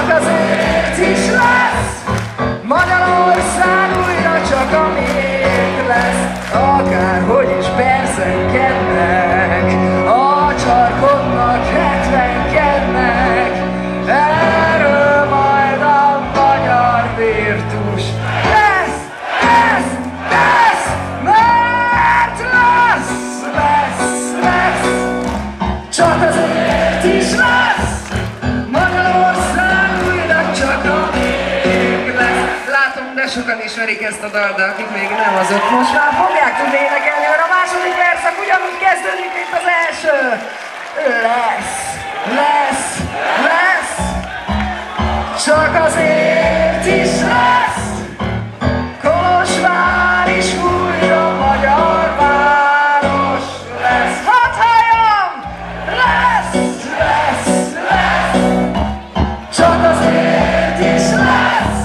csak azért is lesz. Magyarország újra csak a miénk lesz. Akárhogy is perszenkednek, a csarkodnak hetvenkednek. Erről majd a magyar virtus lesz, lesz, lesz, mert lesz, lesz, lesz. Csak azért is lesz. Magyarország újra csak a miénk lesz. Látom, de sokan ismerik ezt a dalt, de akik még nem, azok most már fogják tudni énekelni, mert a második verszak ugyanúgy kezdődik, mint az első. Lesz, lesz, lesz. Csak azért is lesz. Kolozsvár is újra magyar város lesz. Hadd halljam! Lesz, lesz, lesz. Csak azért is lesz.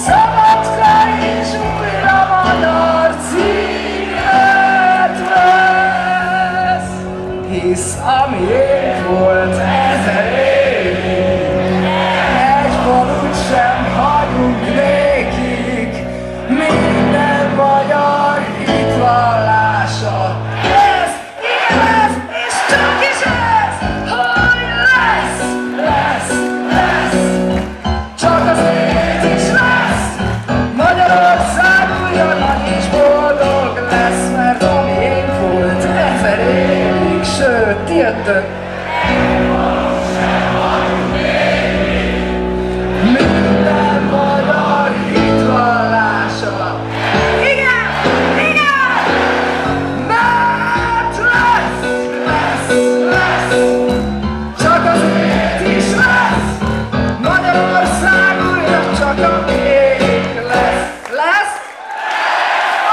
Szabadka is újra magyar címet vesz. Hisz amiénk volt 1000 évig, egy falut sem hagyunk nékik. Minden magyar hitvallása lesz, igen lesz, és csak is ez, hogy lesz, lesz, lesz. Csak azért is lesz. Magyarország újra nagy és boldog lesz, mert amiénk volt 1000 évig, sőt, ti jöttök. Minden magyar hitvallása. Igen, igen! Mert lesz, lesz, lesz. Csak azért is lesz. Magyarország újra csak a miénk lesz. Lesz?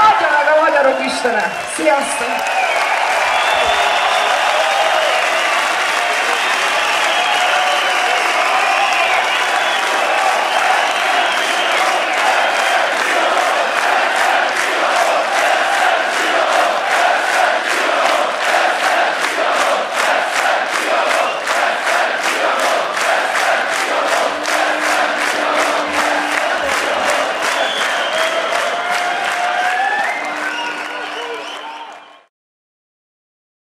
Adja meg a magyarok istene! Sziasztok!